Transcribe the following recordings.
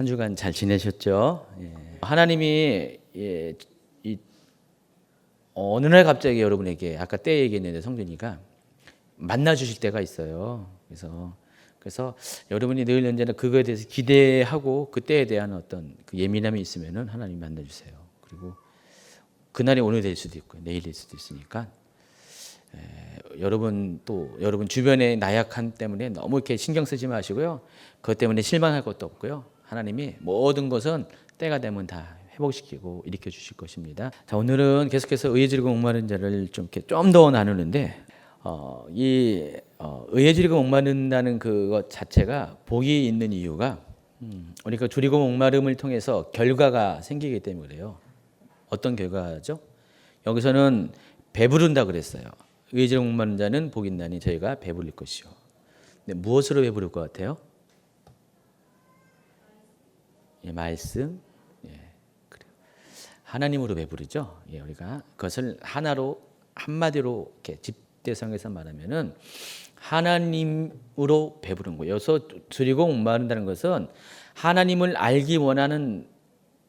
한 주간 잘 지내셨죠? 하나님이 어느 날 갑자기 여러분에게 아까 때 얘기했는데 성준이가 만나 주실 때가 있어요. 그래서 여러분이 늘 언제나 그거에 대해서 기대하고 그 때에 대한 어떤 그 예민함이 있으면은 하나님 만나 주세요. 그리고 그날이 오늘 될 수도 있고 내일 될 수도 있으니까 여러분 주변의 나약함 때문에 너무 이렇게 신경 쓰지 마시고요. 그것 때문에 실망할 것도 없고요. 하나님이 모든 것은 때가 되면 다 회복시키고 일으켜 주실 것입니다. 자, 오늘은 계속해서 의에 지르고 목마른 자를 좀 더 나누는데 의에 지르고 목마른다는 그것 자체가 복이 있는 이유가 우리가 줄이고 목마름을 통해서 결과가 생기기 때문에 그래요. 어떤 결과죠? 여기서는 배부른다 그랬어요. 의에 지르고 목마른 자는 복이 있나니 저희가 배부를 것이요. 근데 무엇으로 배부를 것 같아요? 말씀. 그래요. 하나님으로 배부르죠. 우리가 그것을 한마디로 이렇게 집대성에서 말하면은 하나님으로 배부른 거예요. 여기서 줄이고 목마른다는 것은 하나님을 알기 원하는,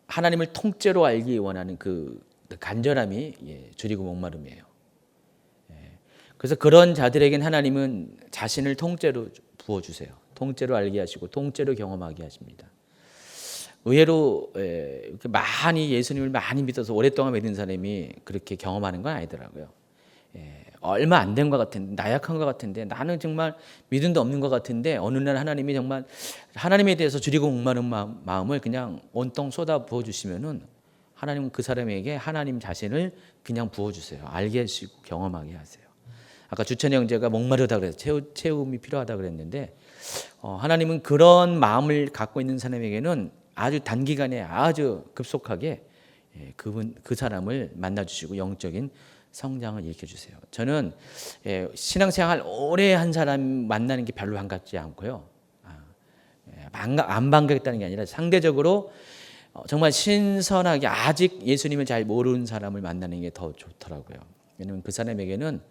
하나님을 통째로 알기 원하는 그 간절함이 줄이고 목마름이에요. 그래서 그런 자들에겐 하나님은 자신을 통째로 부어주세요. 통째로 알게 하시고 통째로 경험하게 하십니다. 의외로 많이 예수님을 많이 믿어서 오랫동안 믿은 사람이 그렇게 경험하는 건 아니더라고요. 얼마 안 된 것 같은데, 나약한 것 같은데, 나는 정말 믿음도 없는 것 같은데 어느 날 하나님이 정말 하나님에 대해서 줄이고 목마른 마음을 그냥 온통 쏟아 부어주시면은 하나님은 그 사람에게 하나님 자신을 그냥 부어주세요. 알게 하시고 경험하게 하세요. 아까 주찬이 형제가 목마르다 그래서 채움이 필요하다 그랬는데 하나님은 그런 마음을 갖고 있는 사람에게는 아주 단기간에 아주 급속하게 그 사람을 만나주시고 영적인 성장을 일으켜 주세요. 저는 신앙생활 오래 한 사람 만나는 게 별로 반갑지 않고요. 안 반갑다는 게 아니라 상대적으로 정말 신선하게 아직 예수님을 잘 모르는 사람을 만나는 게 더 좋더라고요. 왜냐하면 그 사람에게는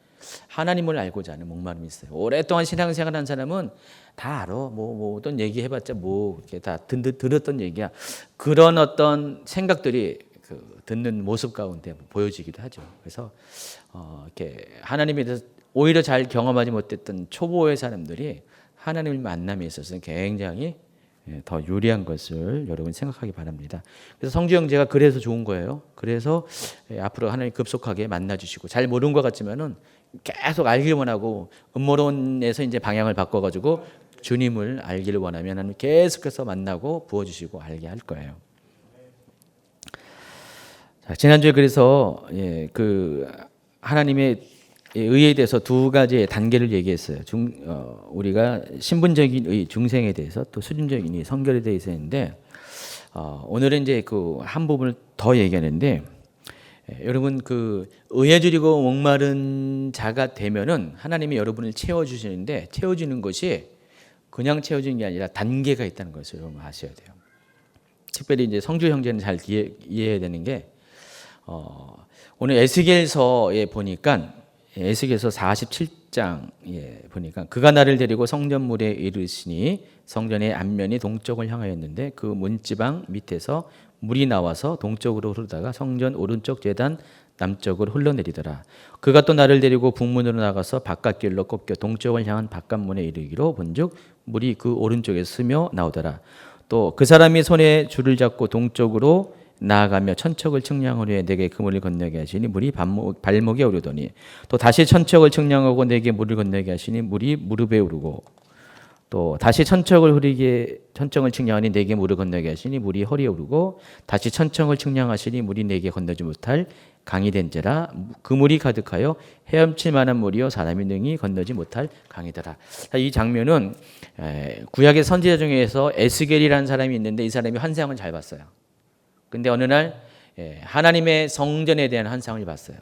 하나님을 알고자 하는 목마름이 있어요. 오랫동안 신앙생활 한 사람은 다 알아. 뭐 어떤 얘기 해봤자 이렇게 다 들었던 얘기야. 그런 어떤 생각들이 듣는 모습 가운데 보여지기도 하죠. 그래서 이렇게 하나님에 대해서 오히려 잘 경험하지 못했던 초보의 사람들이 하나님을 만남에 있어서는 굉장히 더 유리한 것을 여러분 생각하기 바랍니다. 그래서 성주 형제가 그래서 좋은 거예요. 그래서 앞으로 하나님 급속하게 만나주시고 잘 모르는 것 같지만은 계속 알기를 원하고 음모론에서 이제 방향을 바꿔가지고 주님을 알기를 원하면 하나님 계속해서 만나고 부어주시고 알게 할 거예요. 자, 지난주에 그래서 그 하나님의 의에 대해서 두 가지의 단계를 얘기했어요. 우리가 신분적인 의, 중생에 대해서 또 수준적인 의, 성결에 대해서 했는데 오늘은 이제 그 한 부분을 더 얘기하는데 여러분 그 의에 줄이고 목마른 자가 되면은 하나님이 여러분을 채워주시는데 채워주는 것이 그냥 채워주는 게 아니라 단계가 있다는 것을 여러분 아셔야 돼요. 특별히 이제 성주 형제는 잘 이해해야 되는 게 오늘 에스겔서에 보니까 에스겔서 47장에 보니까 그가 나를 데리고 성전물에 이르시니 성전의 앞면이 동쪽을 향하였는데 그 문지방 밑에서 물이 나와서 동쪽으로 흐르다가 성전 오른쪽 제단 남쪽으로 흘러내리더라. 그가 또 나를 데리고 북문으로 나가서 바깥길로 꺾여 동쪽을 향한 바깥문에 이르기로 본즉 물이 그 오른쪽에 스며 나오더라. 또 그 사람이 손에 줄을 잡고 동쪽으로 나아가며 천척을 측량하려 내게 그 물을 건너게 하시니 물이 발목에 오르더니 또 다시 천척을 측량하고 내게 물을 건너게 하시니 물이 무릎에 오르고 또 다시 천척을 측량하니 내게 물을 건너게 하시니 물이 허리에 오르고 다시 천척을 측량하시니 물이 내게 건너지 못할 강이 된지라 그 물이 가득하여 헤엄칠 만한 물이요 사람이 능히 건너지 못할 강이더라. 이 장면은 구약의 선지자 중에서 에스겔이라는 사람이 있는데 이 사람이 환상을 잘 봤어요. 근데 어느 날 하나님의 성전에 대한 환상을 봤어요.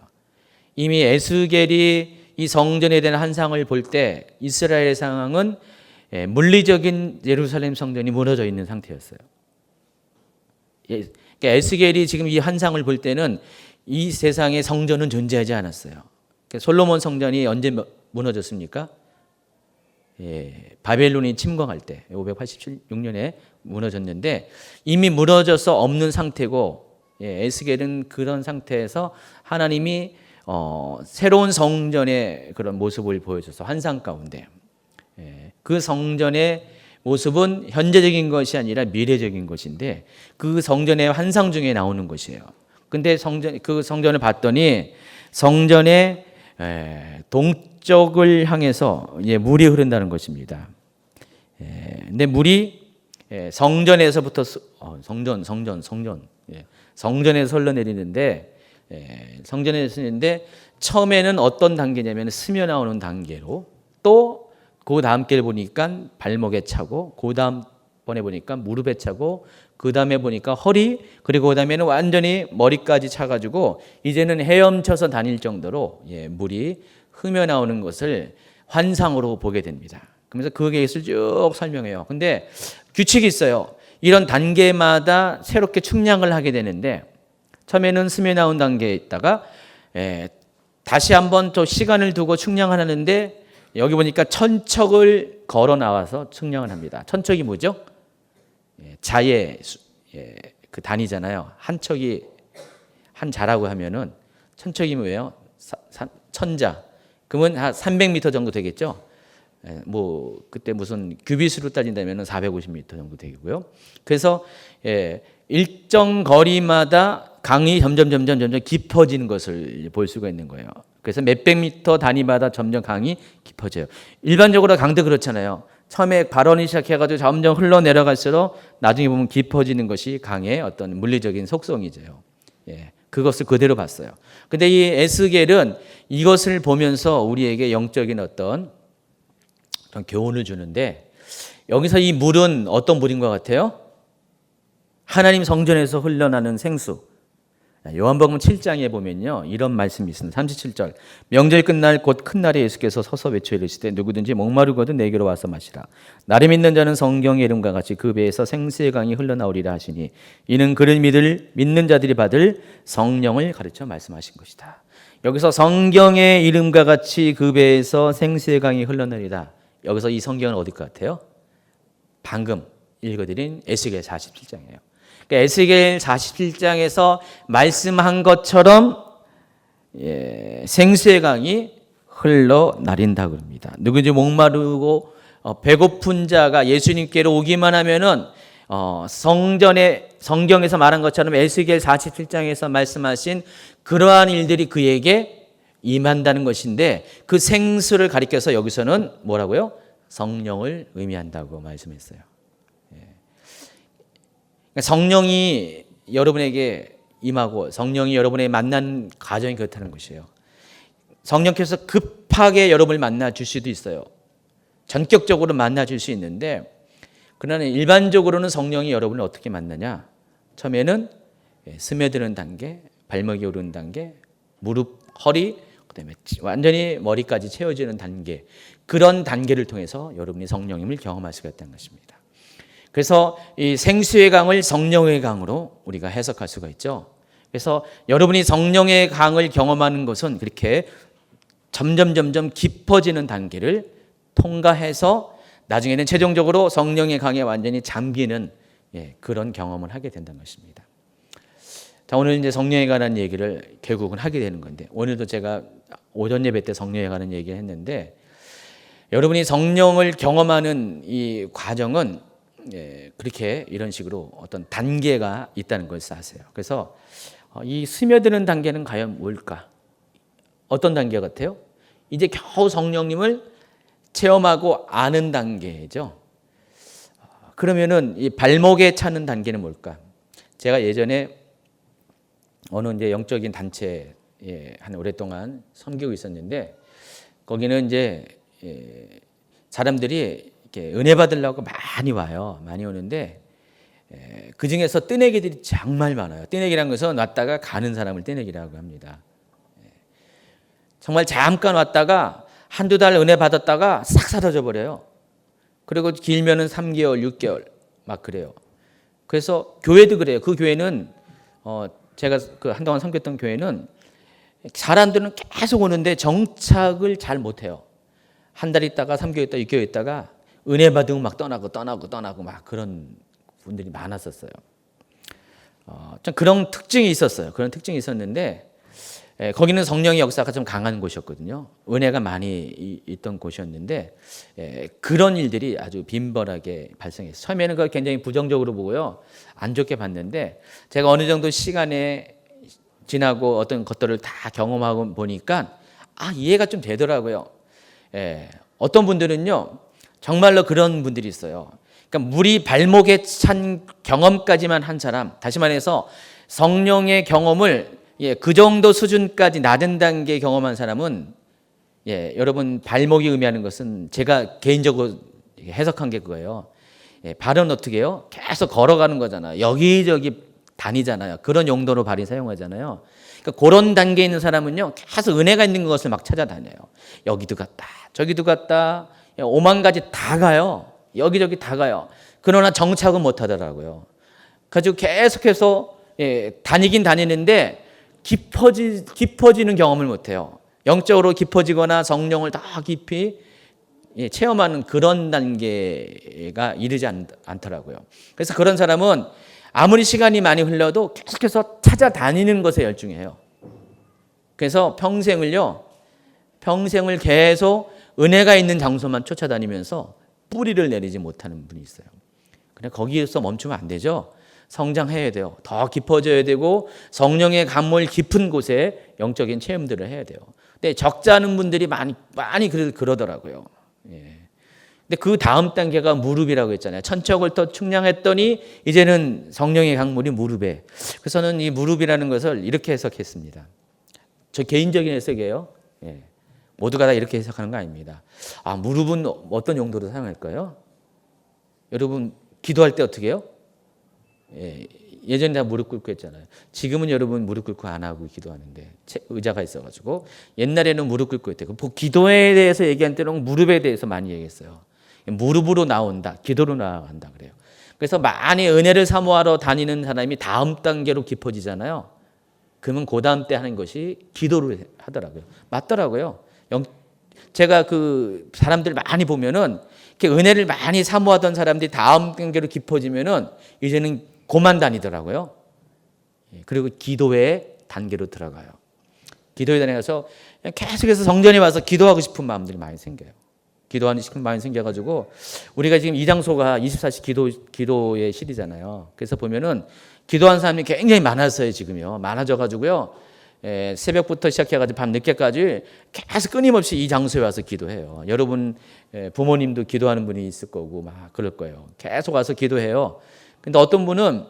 이미 에스겔이 이 성전에 대한 환상을 볼 때 이스라엘의 상황은 물리적인 예루살렘 성전이 무너져 있는 상태였어요. 그러니까 에스겔이 지금 이 환상을 볼 때는 이 세상에 성전은 존재하지 않았어요. 그러니까 솔로몬 성전이 언제 무너졌습니까? 바벨론이 침공할 때 586년에 무너졌는데 이미 무너져서 없는 상태고, 에스겔은 그런 상태에서 하나님이 새로운 성전의 그런 모습을 보여줘서 환상 가운데, 그 성전의 모습은 현재적인 것이 아니라 미래적인 것인데 그 성전의 환상 중에 나오는 것이에요. 근데 그 성전을 봤더니 성전의 동쪽을 향해서 물이 흐른다는 것입니다. 근데 물이 성전에서부터 성전에서 흘러내리는데, 성전에서 흘러내리는데 처음에는 어떤 단계냐면 스며 나오는 단계로, 또 그 다음 길 보니까 발목에 차고, 그 다음 번에 보니까 무릎에 차고, 그 다음에 보니까 허리, 그리고 그 다음에는 완전히 머리까지 차가지고 이제는 헤엄쳐서 다닐 정도로 물이 흐며 나오는 것을 환상으로 보게 됩니다. 그러면서 그 계획을 쭉 설명해요. 근데 규칙이 있어요. 이런 단계마다 새롭게 충량을 하게 되는데, 처음에는 스며 나온 단계에 있다가 다시 한번 또 시간을 두고 충량을 하는데, 여기 보니까 천척을 걸어 나와서 충량을 합니다. 천척이 뭐죠? 자의 그 단위잖아요. 한 척이 한 자라고 하면은 천척이 뭐예요? 천자. 그러면 한 300m 정도 되겠죠? 뭐 그때 무슨 규빗으로 따진다면 450m 정도 되고요. 그래서 일정 거리마다 강이 점점 깊어지는 것을 볼 수가 있는 거예요. 그래서 몇백 미터 단위마다 점점 강이 깊어져요. 일반적으로 강도 그렇잖아요. 처음에 발원이 시작해가지고 점점 흘러내려갈수록 나중에 보면 깊어지는 것이 강의 어떤 물리적인 속성이죠. 그것을 그대로 봤어요. 근데 이 에스겔은 이것을 보면서 우리에게 영적인 어떤 교훈을 주는데, 여기서 이 물은 어떤 물인 것 같아요? 하나님 성전에서 흘러나는 생수. 요한복음 7장에 보면요, 이런 말씀이 있습니다. 37절. 명절 끝날 곧 큰 날에 예수께서 서서 외쳐 이르시되 누구든지 목마르거든 내게로 와서 마시라. 나를 믿는 자는 성경의 이름과 같이 그 배에서 생수의 강이 흘러나오리라 하시니 이는 그를 믿는 자들이 받을 성령을 가르쳐 말씀하신 것이다. 여기서 성경의 이름과 같이 그 배에서 생수의 강이 흘러나오리라. 여기서 이 성경은 어디 것 같아요? 방금 읽어드린 에스겔 47장이에요. 그러니까 에스겔 47장에서 말씀한 것처럼 생수의 강이 흘러나린다 그럽니다. 누구든지 목마르고 배고픈 자가 예수님께로 오기만 하면은 성경에서 말한 것처럼 에스겔 47장에서 말씀하신 그러한 일들이 그에게 임한다는 것인데, 그 생수를 가리켜서 여기서는 뭐라고요? 성령을 의미한다고 말씀했어요. 성령이 여러분에게 임하고 성령이 여러분에게 만난 과정이 그렇다는 것이에요. 성령께서 급하게 여러분을 만나 줄 수도 있어요. 전격적으로 만나 줄 수 있는데, 그러나 일반적으로는 성령이 여러분을 어떻게 만나냐? 처음에는 스며드는 단계, 발목이 오르는 단계, 무릎, 허리, 그다음에 완전히 머리까지 채워지는 단계, 그런 단계를 통해서 여러분이 성령님을 경험할 수가 있다는 것입니다. 그래서 이 생수의 강을 성령의 강으로 우리가 해석할 수가 있죠. 그래서 여러분이 성령의 강을 경험하는 것은 그렇게 점점 깊어지는 단계를 통과해서 나중에는 최종적으로 성령의 강에 완전히 잠기는 그런 경험을 하게 된다는 것입니다. 자, 오늘 이제 성령에 관한 얘기를 결국은 하게 되는 건데, 오늘도 제가 오전 예배 때 성령에 관한 얘기를 했는데, 여러분이 성령을 경험하는 이 과정은 그렇게 이런 식으로 어떤 단계가 있다는 것을 아세요. 그래서 이 스며드는 단계는 과연 뭘까? 어떤 단계 같아요? 이제 겨우 성령님을 체험하고 아는 단계죠. 그러면은 이 발목에 차는 단계는 뭘까? 제가 예전에 어느 이제 영적인 단체에 한 오랫동안 섬기고 있었는데, 거기는 이제 사람들이 이렇게 은혜 받으려고 많이 와요. 많이 오는데 그 중에서 뜨내기들이 정말 많아요. 뜨내기라는 것은 왔다가 가는 사람을 뜨내기라고 합니다. 정말 잠깐 왔다가 한두 달 은혜 받았다가 싹 사라져 버려요. 그리고 길면은 3개월, 6개월 막 그래요. 그래서 교회도 그래요. 그 교회는 제가 그 한동안 섬겼던 교회는 사람들은 계속 오는데 정착을 잘 못해요. 한 달 있다가 3개월 있다가 6개월 있다가 은혜 받으면 막 떠나고 막 그런 분들이 많았었어요. 좀 그런 특징이 있었어요. 그런 특징이 있었는데 거기는 성령의 역사가 좀 강한 곳이었거든요. 은혜가 많이 있던 곳이었는데 그런 일들이 아주 빈번하게 발생했어요. 처음에는 그걸 굉장히 부정적으로 보고요. 안 좋게 봤는데 제가 어느 정도 시간에 지나고 어떤 것들을 다 경험하고 보니까 이해가 좀 되더라고요. 어떤 분들은요. 정말로 그런 분들이 있어요. 그러니까 물이 발목에 찬 경험까지만 한 사람, 다시 말해서 성령의 경험을 그 정도 수준까지 낮은 단계 경험한 사람은 여러분 발목이 의미하는 것은 제가 개인적으로 해석한 게 그거예요. 발은 어떻게 해요? 계속 걸어가는 거잖아요. 여기저기 다니잖아요. 그런 용도로 발이 사용하잖아요. 그러니까 그런 단계에 있는 사람은요. 계속 은혜가 있는 것을 막 찾아다녀요. 여기도 갔다 저기도 갔다 오만 가지 다 가요. 여기저기 다 가요. 그러나 정착은 못 하더라고요. 가지고 계속해서 다니긴 다니는데 깊어지는 경험을 못 해요. 영적으로 깊어지거나 성령을 더 깊이 체험하는 그런 단계가 이르지 않더라고요. 그래서 그런 사람은 아무리 시간이 많이 흘러도 계속해서 찾아다니는 것에 열중해요. 그래서 평생을 계속 은혜가 있는 장소만 쫓아다니면서 뿌리를 내리지 못하는 분이 있어요. 그냥 거기에서 멈추면 안 되죠. 성장해야 돼요. 더 깊어져야 되고 성령의 감물 깊은 곳에 영적인 체험들을 해야 돼요. 근데 적잖은 분들이 많이 그러더라고요. 근데 그 다음 단계가 무릎이라고 했잖아요. 천척을 더 충량했더니 이제는 성령의 강물이 무릎에. 그래서 저는 이 무릎이라는 것을 이렇게 해석했습니다. 저 개인적인 해석이에요. 모두가 다 이렇게 해석하는 거 아닙니다. 무릎은 어떤 용도로 사용할까요? 여러분 기도할 때 어떻게 해요? 예전에 다 무릎 꿇고 했잖아요. 지금은 여러분 무릎 꿇고 안 하고 기도하는데 의자가 있어가지고 옛날에는 무릎 꿇고 했대요. 기도에 대해서 얘기할 때는 무릎에 대해서 많이 얘기했어요. 무릎으로 나온다, 기도로 나아간다 그래요. 그래서 많이 은혜를 사모하러 다니는 사람이 다음 단계로 깊어지잖아요. 그러면 그 다음 때 하는 것이 기도로 하더라고요. 맞더라고요. 제가 그 사람들 많이 보면은 이렇게 은혜를 많이 사모하던 사람들이 다음 단계로 깊어지면은 이제는 고만 다니더라고요. 그리고 기도의 단계로 들어가요. 기도에 다녀서 계속해서 성전에 와서 기도하고 싶은 마음들이 많이 생겨요. 기도하는 싶은 마음이 생겨가지고 우리가 지금 이 장소가 24시 기도의 실이잖아요. 그래서 보면은 기도하는 사람이 굉장히 많았어요. 지금요. 많아져가지고요. 새벽부터 시작해가지고 밤 늦게까지 계속 끊임없이 이 장소에 와서 기도해요. 여러분 부모님도 기도하는 분이 있을 거고 막 그럴 거예요. 계속 와서 기도해요. 근데 어떤 분은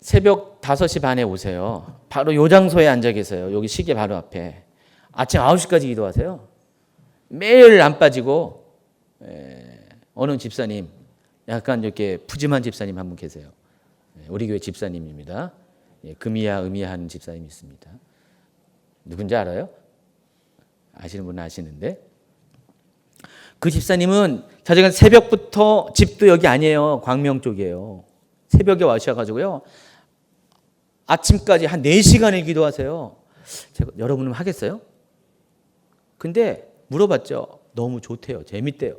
새벽 5시 반에 오세요. 바로 요 장소에 앉아 계세요. 여기 시계 바로 앞에. 아침 9시까지 기도하세요. 매일 안 빠지고 어느 집사님 약간 이렇게 푸짐한 집사님 한 분 계세요. 우리 교회 집사님입니다. 금이야 음이야 하는 집사님이 있습니다. 누군지 알아요? 아시는 분은 아시는데 그 집사님은 자기가 새벽부터 집도 여기 아니에요. 광명 쪽이에요. 새벽에 와셔가지고요. 아침까지 한 4시간을 기도하세요. 여러분은 하겠어요? 근데 물어봤죠. 너무 좋대요. 재밌대요.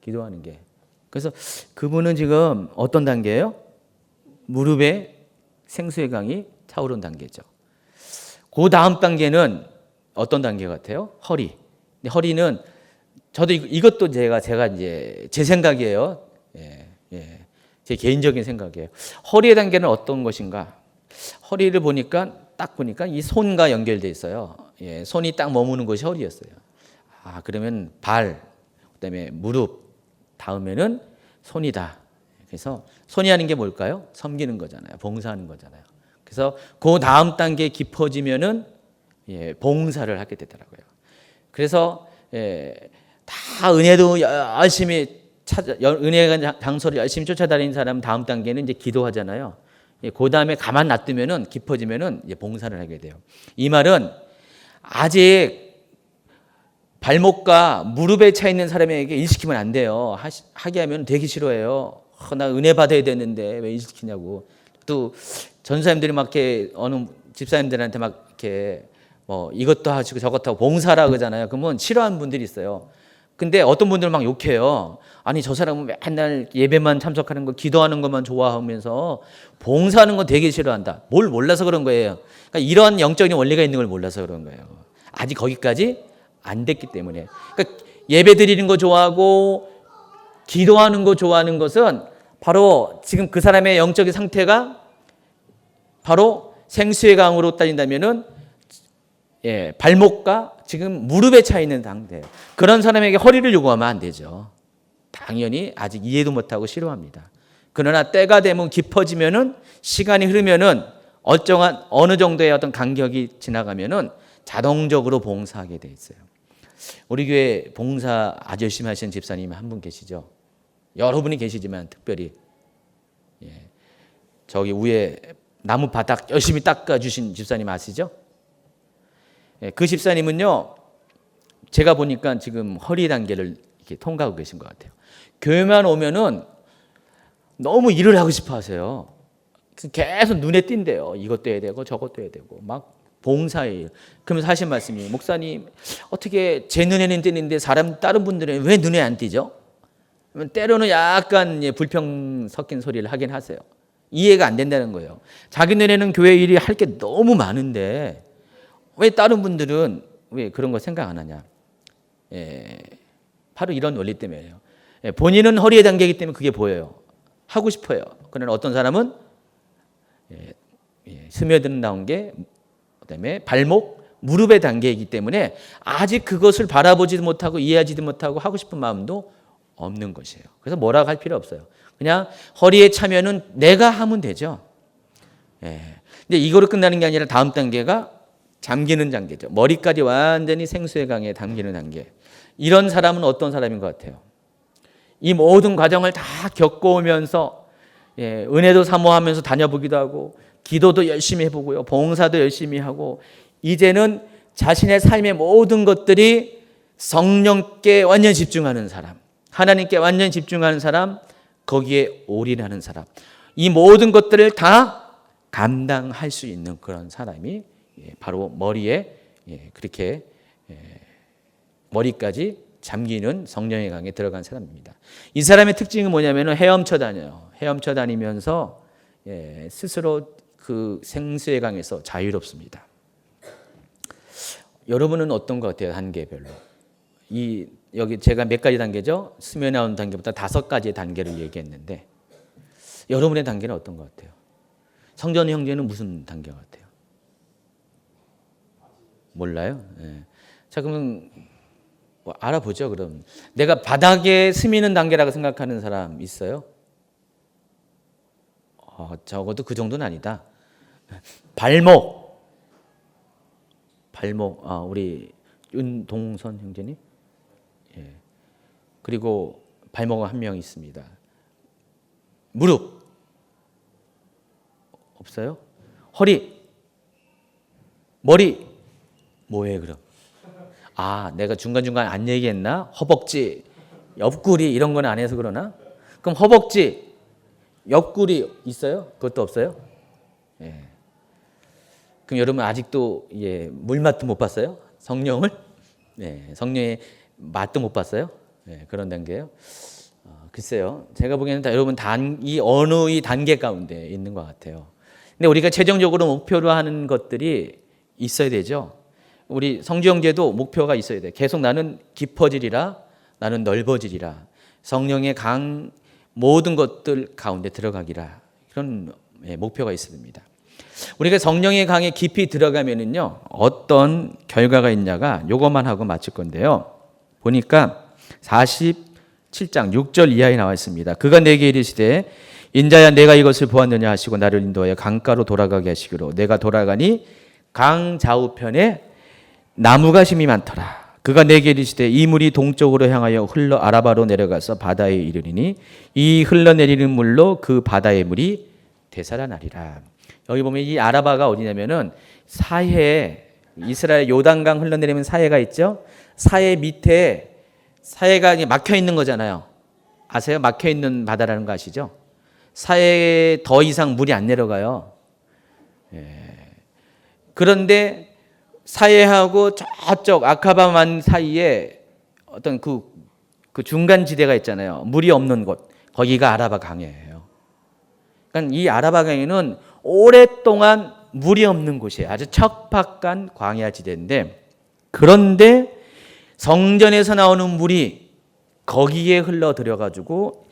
기도하는 게. 그래서 그분은 지금 어떤 단계예요? 무릎에 생수의 강이 차오른 단계죠. 그 다음 단계는 어떤 단계 같아요? 허리. 근데 허리는 저도 이것도 제가 이제 제 생각이에요. 제 개인적인 생각이에요. 허리의 단계는 어떤 것인가? 허리를 딱 보니까 이 손과 연결돼 있어요. 손이 딱 머무는 곳이 허리였어요. 그러면 발, 그다음에 무릎, 다음에는 손이다. 그래서 손이 하는 게 뭘까요? 섬기는 거잖아요. 봉사하는 거잖아요. 그래서 그 다음 단계 깊어지면은 봉사를 하게 되더라고요. 그래서 다 은혜도 열심히 은혜의 장소를 열심히 쫓아다니는 사람 다음 단계는 이제 기도하잖아요. 그 다음에 가만 놔두면은 깊어지면은 이제 봉사를 하게 돼요. 이 말은 아직 발목과 무릎에 차 있는 사람에게 일 시키면 안 돼요. 하게 하면 되게 싫어해요. 나 은혜 받아야 되는데 왜 일 시키냐고. 또 전사님들이 막 이렇게 어느 집사님들한테 막 이렇게 뭐 이것도 하시고 저것도 하고 봉사라 그러잖아요. 그러면 싫어하는 분들이 있어요. 근데 어떤 분들은 막 욕해요. 아니 저 사람은 맨날 예배만 참석하는 거, 기도하는 것만 좋아하면서 봉사하는 건 되게 싫어한다. 뭘 몰라서 그런 거예요. 그러니까 이런 영적인 원리가 있는 걸 몰라서 그런 거예요. 아직 거기까지 안 됐기 때문에. 그러니까 예배 드리는 거 좋아하고 기도하는 거 좋아하는 것은 바로 지금 그 사람의 영적인 상태가 바로 생수의 강으로 따진다면은 발목과 지금 무릎에 차 있는 상태예요. 그런 사람에게 허리를 요구하면 안 되죠. 당연히 아직 이해도 못하고 싫어합니다. 그러나 때가 되면 깊어지면은 시간이 흐르면은 어쩌한 어느 정도의 어떤 간격이 지나가면은 자동적으로 봉사하게 돼 있어요. 우리 교회 봉사 아주 열심히 하시는 집사님 한 분 계시죠? 여러분이 계시지만 특별히 저기 위에 나무 바닥 열심히 닦아주신 집사님 아시죠? 그 집사님은요, 제가 보니까 지금 허리 단계를 이렇게 통과하고 계신 것 같아요. 교회만 오면은 너무 일을 하고 싶어 하세요. 계속 눈에 띈대요. 이것도 해야 되고 저것도 해야 되고 막 봉사일. 그러면서 하신 말씀이, 목사님 어떻게 제 눈에는 띄는데 다른 분들은 왜 눈에 안 띄죠? 때로는 약간 불평 섞인 소리를 하긴 하세요. 이해가 안 된다는 거예요. 자기 눈에는 교회 일이 할 게 너무 많은데 왜 다른 분들은 왜 그런 거 생각 안 하냐? 바로 이런 원리 때문에요. 본인은 허리에 단계이기 때문에 그게 보여요. 하고 싶어요. 그러나 어떤 사람은 스며드는 나온 게 그다음에 발목, 무릎의 단계이기 때문에 아직 그것을 바라보지도 못하고 이해하지도 못하고 하고 싶은 마음도 없는 것이에요. 그래서 뭐라고 할 필요 없어요. 그냥 허리에 차면은 내가 하면 되죠. 근데 이거로 끝나는 게 아니라 다음 단계가 잠기는 단계죠. 머리까지 완전히 생수의 강에 담기는 단계. 이런 사람은 어떤 사람인 것 같아요? 이 모든 과정을 다 겪어오면서 은혜도 사모하면서 다녀보기도 하고 기도도 열심히 해보고요. 봉사도 열심히 하고 이제는 자신의 삶의 모든 것들이 성령께 완전 집중하는 사람, 하나님께 완전 집중하는 사람, 거기에 올인하는 사람, 이 모든 것들을 다 감당할 수 있는 그런 사람이 바로 머리에 그렇게 머리까지 잠기는 성령의 강에 들어간 사람입니다. 이 사람의 특징은 뭐냐면 헤엄쳐 다녀요. 헤엄쳐 다니면서 스스로 그 생수의 강에서 자유롭습니다. 여러분은 어떤 것 같아요? 단계별로. 여기 제가 몇 가지 단계죠? 스며 나온 단계부터 5가지의 단계를 얘기했는데 여러분의 단계는 어떤 것 같아요? 성전 형제는 무슨 단계 같아요? 몰라요? 자, 그러면 알아보죠. 그럼 내가 바닥에 스미는 단계라고 생각하는 사람 있어요? 적어도 그 정도는 아니다. 발목, 우리 윤동선 형제님, 그리고 발목은 한 명 있습니다. 무릎 없어요? 허리, 머리, 뭐예요 그럼? 내가 중간중간 안 얘기했나? 허벅지, 옆구리 이런 건 안 해서 그러나? 그럼 허벅지, 옆구리 있어요? 그것도 없어요? 그럼 여러분 아직도 물맛도 못 봤어요? 성령을? 성령의 맛도 못 봤어요? 그런 단계예요. 글쎄요. 제가 보기에는 여러분 이 어느 이 단계 가운데 있는 것 같아요. 근데 우리가 최종적으로 목표로 하는 것들이 있어야 되죠. 우리 성주 형제도 목표가 있어야 돼. 계속 나는 깊어지리라, 나는 넓어지리라. 성령의 강 모든 것들 가운데 들어가기라. 그런 목표가 있습니다. 우리가 성령의 강에 깊이 들어가면은요, 어떤 결과가 있냐가 요것만 하고 마칠 건데요. 보니까 47장 6절 이하에 나와 있습니다. 그가 내게 이르시되 인자야 내가 이것을 보았느냐 하시고 나를 인도하여 강가로 돌아가게 하시기로 내가 돌아가니 강 좌우편에 나무가 심이 많더라. 그가 내게 이르시되 이 물이 동쪽으로 향하여 흘러 아라바로 내려가서 바다에 이르리니 이 흘러내리는 물로 그 바다의 물이 되살아나리라. 여기 보면 이 아라바가 어디냐면은 사해, 이스라엘 요단강 흘러내리면 사해가 있죠. 사해 밑에 사해가 막혀 있는 거잖아요. 아세요? 막혀 있는 바다라는 거 아시죠? 사해에 더 이상 물이 안 내려가요. 그런데 사해하고 저쪽 아카바만 사이에 어떤 그 그 중간 지대가 있잖아요. 물이 없는 곳. 거기가 아라바 강이에요. 그러니까 이 아라바 강에는 오랫동안 물이 없는 곳이에요. 아주 척박한 광야 지대인데, 그런데 성전에서 나오는 물이 거기에 흘러 들어가지고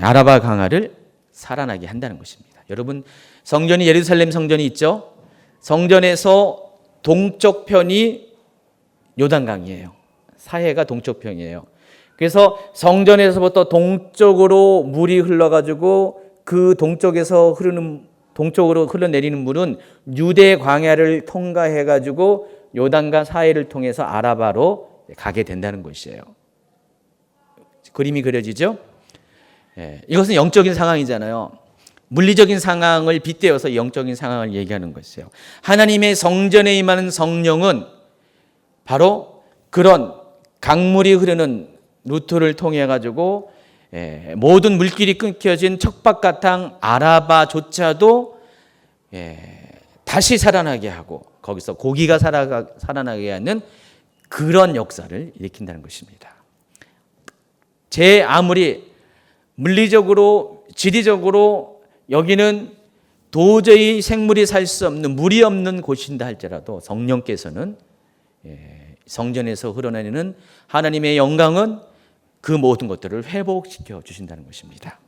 아라바 강화를 살아나게 한다는 것입니다. 여러분, 성전이 예루살렘 성전이 있죠. 성전에서 동쪽 편이 요단강이에요. 사해가 동쪽 편이에요. 그래서 성전에서부터 동쪽으로 물이 흘러가지고 그 동쪽에서 동쪽으로 흘러내리는 물은 유대 광야를 통과해가지고 요단강 사해를 통해서 아라바로 가게 된다는 것이에요. 그림이 그려지죠? 이것은 영적인 상황이잖아요. 물리적인 상황을 빗대어서 영적인 상황을 얘기하는 것이에요. 하나님의 성전에 임하는 성령은 바로 그런 강물이 흐르는 루트를 통해 가지고 모든 물길이 끊겨진 척박한 땅 아라바조차도 다시 살아나게 하고 거기서 고기가 살아나게 하는 그런 역사를 일으킨다는 것입니다. 아무리 물리적으로 지리적으로 여기는 도저히 생물이 살 수 없는 물이 없는 곳인다 할지라도 성령께서는 성전에서 흘러내리는 하나님의 영광은 그 모든 것들을 회복시켜 주신다는 것입니다.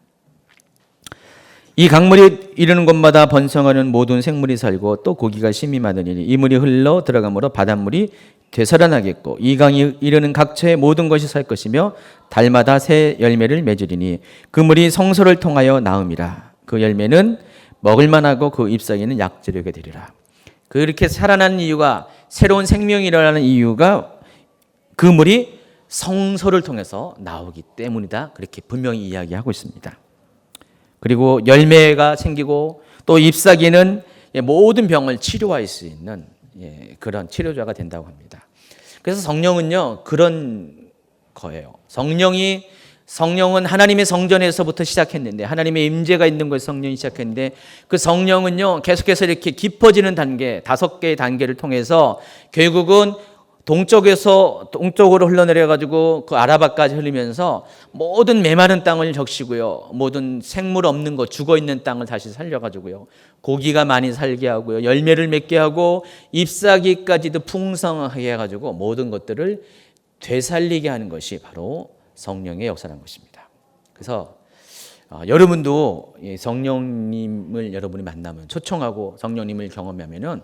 이 강물이 이르는 곳마다 번성하는 모든 생물이 살고 또 고기가 심히 많으니 이 물이 흘러 들어가므로 바닷물이 되살아나겠고 이 강이 이르는 각처의 모든 것이 살 것이며 달마다 새 열매를 맺으리니 그 물이 성소를 통하여 나음이라. 그 열매는 먹을만하고 그 잎사귀는 약재료가 되리라. 그렇게 살아나는 이유가, 새로운 생명이 일어나는 이유가 그 물이 성소를 통해서 나오기 때문이다. 그렇게 분명히 이야기하고 있습니다. 그리고 열매가 생기고 또 잎사귀는 모든 병을 치료할 수 있는 그런 치료자가 된다고 합니다. 그래서 성령은요, 그런 거예요. 성령은 하나님의 성전에서부터 시작했는데, 하나님의 임재가 있는 곳에서 성령이 시작했는데, 그 성령은요 계속해서 이렇게 깊어지는 단계, 5개의 단계를 통해서 결국은 동쪽으로 흘러내려 가지고 그 아라바까지 흐르면서 모든 메마른 땅을 적시고요, 모든 생물 없는 것, 죽어 있는 땅을 다시 살려 가지고요, 고기가 많이 살게 하고요, 열매를 맺게 하고 잎사귀까지도 풍성하게 해 가지고 모든 것들을 되살리게 하는 것이 바로 성령의 역사라는 것입니다. 그래서 여러분도 성령님을 여러분이 만나면, 초청하고 성령님을 경험하면은,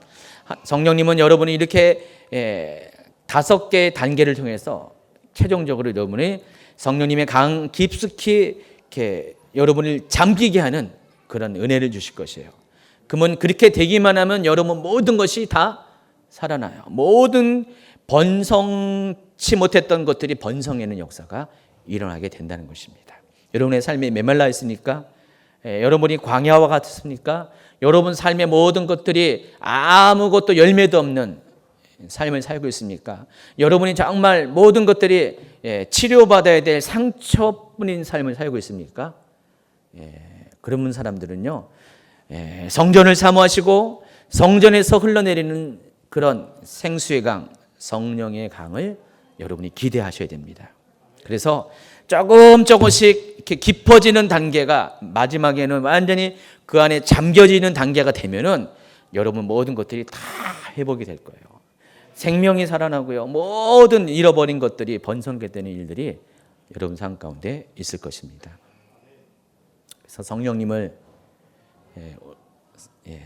성령님은 여러분이 이렇게 5개의 단계를 통해서 최종적으로 여러분이 성령님의 강 깊숙이 이렇게 여러분을 잠기게 하는 그런 은혜를 주실 것이에요. 그러면 그렇게 되기만 하면 여러분 모든 것이 다 살아나요. 모든 번성치 못했던 것들이 번성하는 역사가 일어나게 된다는 것입니다. 여러분의 삶이 메말라 있습니까? 여러분이 광야와 같습니까? 여러분 삶의 모든 것들이 아무것도 열매도 없는 삶을 살고 있습니까? 여러분이 정말 모든 것들이 치료받아야 될 상처뿐인 삶을 살고 있습니까? 그런 사람들은요, 성전을 사모하시고 성전에서 흘러내리는 그런 생수의 강, 성령의 강을 여러분이 기대하셔야 됩니다. 그래서 조금씩 이렇게 깊어지는 단계가 마지막에는 완전히 그 안에 잠겨지는 단계가 되면은 여러분 모든 것들이 다 회복이 될 거예요. 생명이 살아나고요, 모든 잃어버린 것들이 번성게 되는 일들이 여러분 삶 가운데 있을 것입니다. 그래서 성령님을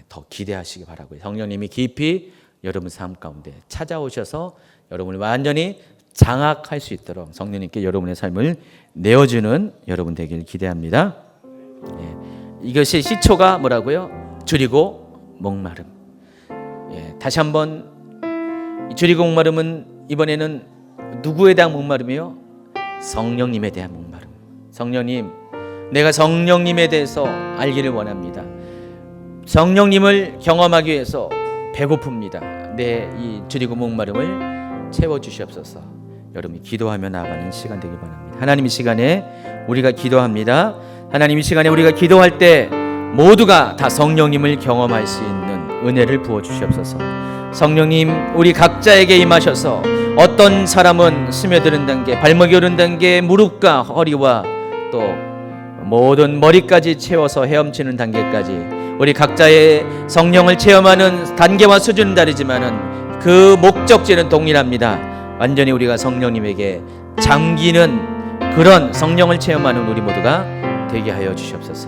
더 기대하시기 바라고요. 성령님이 깊이 여러분 삶 가운데 찾아오셔서 여러분을 완전히 장악할 수 있도록 성령님께 여러분의 삶을 내어주는 여러분 되길 기대합니다. 이것이 시초가 뭐라고요? 줄이고 목마름. 다시 한번, 줄이고 목마름은 이번에는 누구에 대한 목마름이요? 성령님에 대한 목마름. 성령님, 내가 성령님에 대해서 알기를 원합니다. 성령님을 경험하기 위해서 배고픕니다. 내 이 줄이고 목마름을 채워주시옵소서. 여러분이 기도하며 나아가는 시간 되길 바랍니다. 하나님, 이 시간에 우리가 기도합니다. 하나님, 이 시간에 우리가 기도할 때 모두가 다 성령님을 경험할 수 있는 은혜를 부어주시옵소서. 성령님, 우리 각자에게 임하셔서 어떤 사람은 스며드는 단계, 발목이 오른 단계, 무릎과 허리와 또 모든 머리까지 채워서 헤엄치는 단계까지 우리 각자의 성령을 체험하는 단계와 수준은 다르지만은 그 목적지는 동일합니다. 완전히 우리가 성령님에게 잠기는 그런 성령을 체험하는 우리 모두가 되게 하여 주시옵소서.